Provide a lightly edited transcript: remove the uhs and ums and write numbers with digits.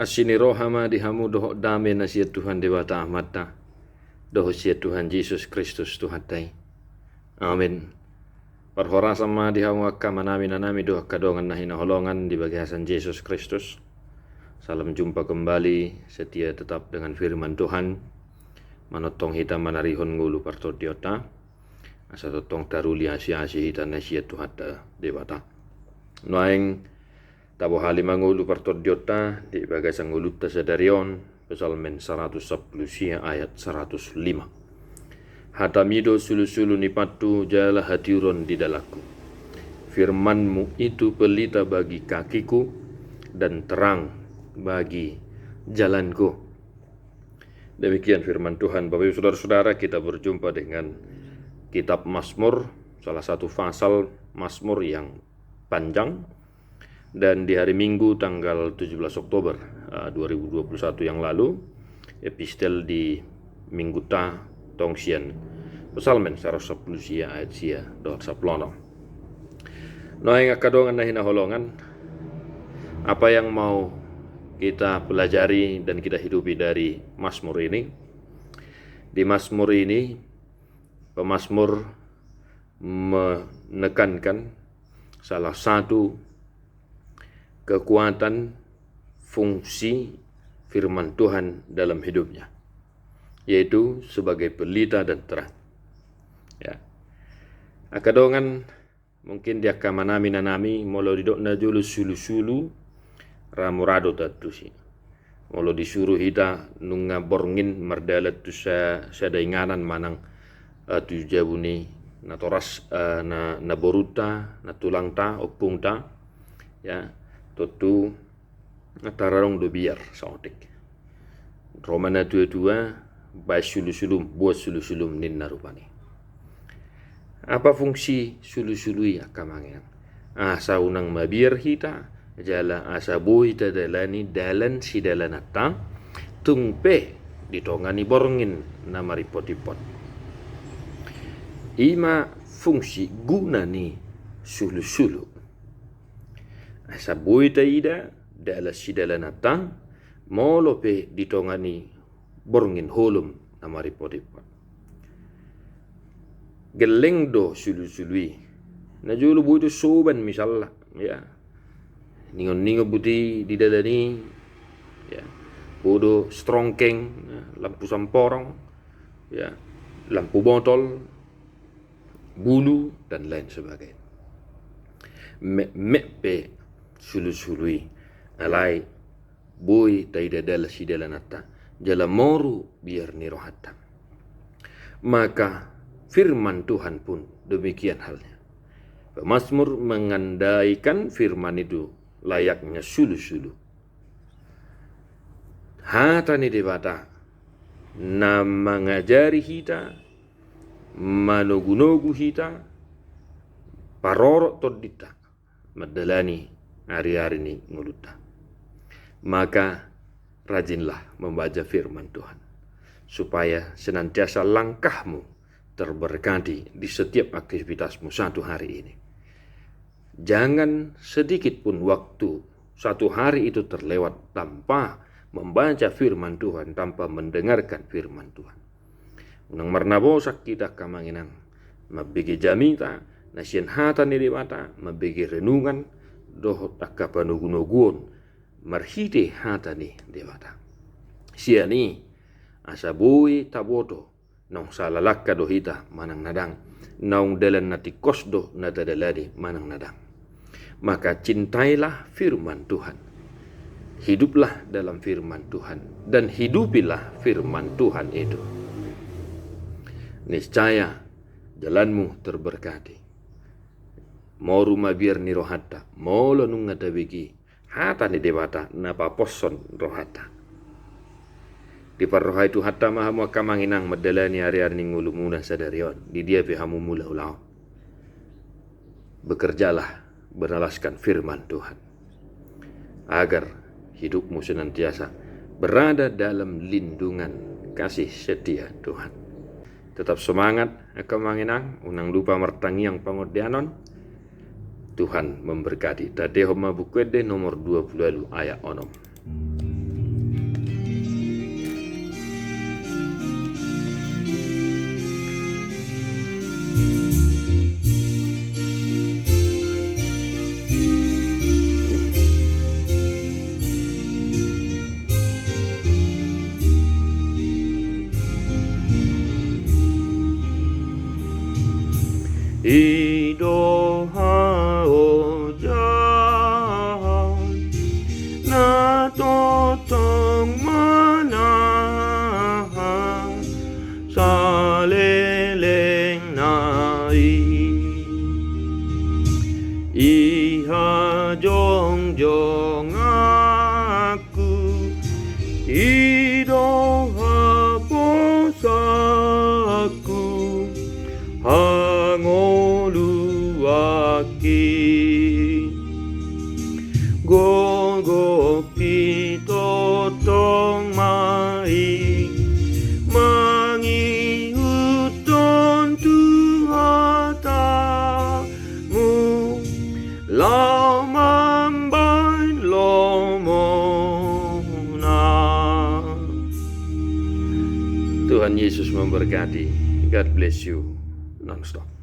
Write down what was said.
Asini rohama dihamu doho dame nasihat Tuhan dewata ahmata. Doho siat Tuhan Yesus Kristus Tuhan tai. Amin. Parhora sama dihamu akka manami nanami doha kadongan nahina holongan di bagi Hasan Yesus Kristus. Salam jumpa kembali setia tetap dengan firman Tuhan. Manotong hita manarihon ngulu partodiota. Asa totong taruli asi-asi hita nasihat Tuhan dewata. Noaing tabo halima ngulu partodiota di bagai sangulut tasadarion Psalmen 110 ayat 105. Hatamido sulu-sulu nipatu jala hatiron di dalaku. Firmanmu itu pelita bagi kakiku dan terang bagi jalanku. Demikian firman Tuhan. Bapak Ibu Saudara-saudara, kita berjumpa dengan kitab Mazmur, salah satu pasal Mazmur yang panjang. Dan di hari Minggu tanggal 17 Oktober 2021 yang lalu, epistel di Minggu ta tongsian Psalmen 110 ayat sia dot saplono. Noeng akadongan nahina holongan, apa yang mau kita pelajari dan kita hidupi dari Mazmur ini? Di Mazmur ini, pemazmur menekankan salah satu kekuatan fungsi firman Tuhan dalam hidupnya, yaitu sebagai pelita dan terang. Ya. Akadongan mungkin dia kamanami nanami molo didok na julu sulu-sulu ramurado tatusi. Molo disuruh hita nunga borngin mardalat tu sa dainganan manang tu jabuni na toras na boruta na tulang ta opung ta, ya totu natararong do biar saotik. Romana 22 ba sulu-sulum buat sulu-sulum nin narupani. Apa fungsi sulu-sului akamangyan? Asa unang mabiar hita jala asa buhi tadalani dalan si dalanata tungpe ditongani borngin na maripot-ipot. Ima fungsi guna ni sulu-sulu. Asa buhi taida dala si dalanata molo pe ditongani borngin holum na maripot-ipot. Geleng do sulu-sului na julu buhi soban misalnya, ya ningon-ningo buti di dalani, ya bodo strongkeng, ya, lampu samporong, ya lampu botol, bulu dan lain sebagainya. Mepe sulu-sului alai boy taida dala si dalanata jala moru biar nirohata. Maka firman Tuhan pun demikian halnya. Pemazmur mengandaikan firman itu layaknya sulu-sulu. Hatani debata na mengajari hita, manogu-nogu hita, parorok todita, madalani hari-hari ini nguluta. Maka rajinlah membaca firman Tuhan, supaya senantiasa langkahmu terberkati di setiap aktivitasmu satu hari ini. Jangan sedikit pun waktu satu hari itu terlewat tanpa membaca firman Tuhan, tanpa mendengarkan firman Tuhan. Unang marnabosak kita kamanginang mabigi jamita nasian hata ni dewata mabigi renungan doh takka panugunoguon marhite hata ni dewata. Siani asabui taboto nong salalakka do hita manang nadang, nong dalan nati kosdo natadaladi manang nadang. Maka cintailah firman Tuhan, hiduplah dalam firman Tuhan, dan hidupilah firman Tuhan itu. Niscaya jalanmu terberkati. Moru mabir ni rohata, molo nunga tabiki, hata ni dewata napa poson rohata. Di parroha itu hatta mahamu akamanginang madalani hari-hari ngulu muna sadarion. Di dia pihamu mula ulau. Bekerjalah beralaskan firman Tuhan, agar hidupmu senantiasa berada dalam lindungan kasih setia Tuhan. Tetap semangat akamanginang, unang lupa martangiang pangodianon. Tuhan memberkati. Tadehoma bukwede nomor 20 ayat onom. Idohao jahan na totong manahan sa leleng nai iha jong jong aku idoha posaku hangoluaki gogopi totong mai mangiuton tuhatamu lamambain lomona. Tuhan Yesus memberkati. God bless you non-stop.